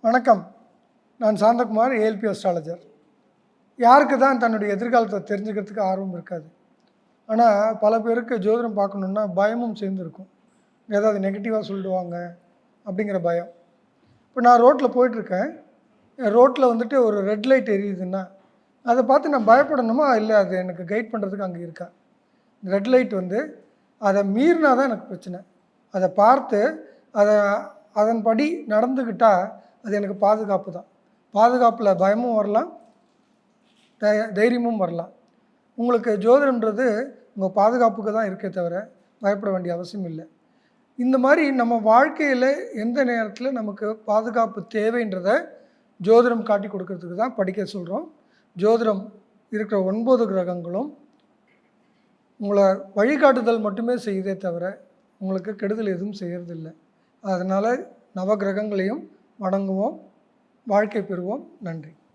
வணக்கம். நான் Santhakumar, ALP astrologer. யாருக்கு தான் தன்னுடைய எதிர்காலத்தை தெரிஞ்சுக்கிறதுக்கு ஆர்வம் இருக்காது. ஆனால் பல பேருக்கு ஜோதிடம் பார்க்கணுன்னா பயமும் சேர்ந்து இருக்கும். ஏதாவது நெகட்டிவாக சொல்லிடுவாங்க அப்படிங்கிற பயம். இப்போ நான் ரோட்டில் போயிட்டுருக்கேன். ரோட்டில் வந்துட்டு ஒரு ரெட் லைட் எரியுதுன்னா அதை பார்த்து நான் பயப்படணுமா, இல்லை அது எனக்கு கைட் பண்ணுறதுக்கு அங்கே இருக்கா? ரெட் லைட் வந்து அதை மீறினா தான் எனக்கு பிரச்சனை. அதை பார்த்து அதை அதன்படி நடந்துக்கிட்டால் அது எனக்கு பாதுகாப்பு தான். பாதுகாப்பில் பயமும் வரலாம், தைரியமும் வரலாம். உங்களுக்கு ஜோதிடம்ன்றது உங்கள் பாதுகாப்புக்கு தான் இருக்கே தவிர பயப்பட வேண்டிய அவசியம் இல்லை. இந்த மாதிரி நம்ம வாழ்க்கையில் எந்த நேரத்தில் நமக்கு பாதுகாப்பு தேவைன்றதை ஜோதிடம் காட்டி கொடுக்கறதுக்கு தான் படிக்க சொல்கிறோம். ஜோதிடம் இருக்கிற 9 கிரகங்களும் உங்களை வழிகாட்டுதல் மட்டுமே செய்யுதே தவிர உங்களுக்கு கெடுதல் எதுவும் செய்கிறதில்லை. அதனால் நவ கிரகங்களையும் வணங்குவோம், வாழ்க்கை பெறுவோம். நன்றி.